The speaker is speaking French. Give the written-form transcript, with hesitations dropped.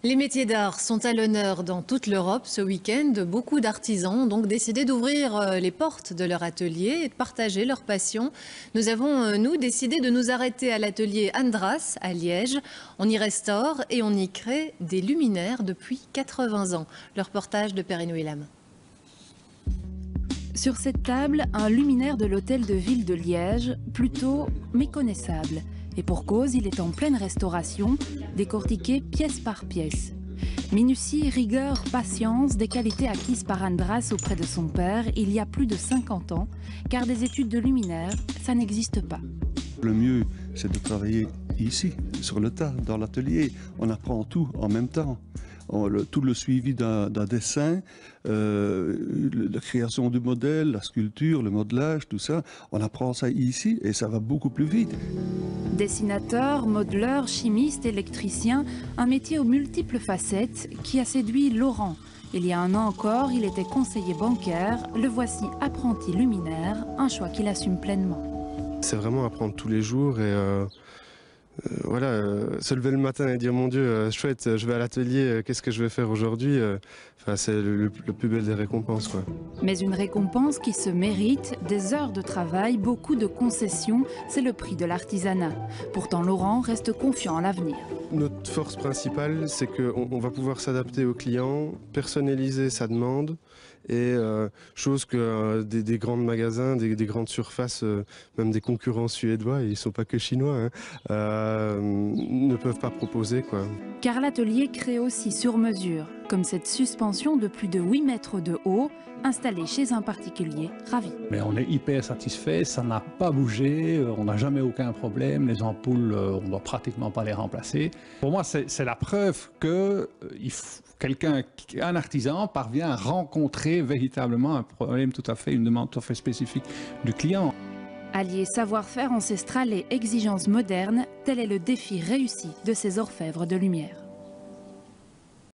Les métiers d'art sont à l'honneur dans toute l'Europe ce week-end. Beaucoup d'artisans ont donc décidé d'ouvrir les portes de leur atelier et de partager leur passion. Nous avons, nous, décidé de nous arrêter à l'atelier Andras à Liège. On y restaure et on y crée des luminaires depuis 80 ans. Le reportage de Perrine Willam. Sur cette table, un luminaire de l'hôtel de ville de Liège, plutôt méconnaissable. Et pour cause, il est en pleine restauration, décortiqué pièce par pièce. Minutie, rigueur, patience, des qualités acquises par Andras auprès de son père il y a plus de 50 ans, car des études de luminaire, ça n'existe pas. Le mieux, c'est de travailler ici, sur le tas, dans l'atelier. On apprend tout en même temps. Tout le suivi d'un dessin, la création du modèle, la sculpture, le modelage, tout ça, on apprend ça ici et ça va beaucoup plus vite. Dessinateur, modeleur, chimiste, électricien, un métier aux multiples facettes qui a séduit Laurent. Il y a un an encore, il était conseiller bancaire, le voici apprenti luminaire, un choix qu'il assume pleinement. C'est vraiment apprendre tous les jours et voilà, se lever le matin et dire mon Dieu, chouette, je vais à l'atelier, qu'est-ce que je vais faire aujourd'hui, c'est le plus bel des récompenses, quoi. Mais une récompense qui se mérite, des heures de travail, beaucoup de concessions, c'est le prix de l'artisanat. Pourtant Laurent reste confiant en l'avenir. Notre force principale, c'est qu'on va pouvoir s'adapter aux clients, personnaliser sa demande, et chose que des grands magasins, des grandes surfaces, même des concurrents suédois, ils ne sont pas que chinois, ne peuvent pas proposer, quoi. Car l'atelier crée aussi sur mesure, comme cette suspension de plus de 8 mètres de haut, installée chez un particulier ravi. Mais on est hyper satisfait, ça n'a pas bougé, on n'a jamais aucun problème, les ampoules, on ne doit pratiquement pas les remplacer. Pour moi, c'est la preuve que un artisan parvient à rencontrer véritablement un problème tout à fait, une demande tout à fait spécifique du client. Allier savoir-faire ancestral et exigences modernes, tel est le défi réussi de ces orfèvres de lumière.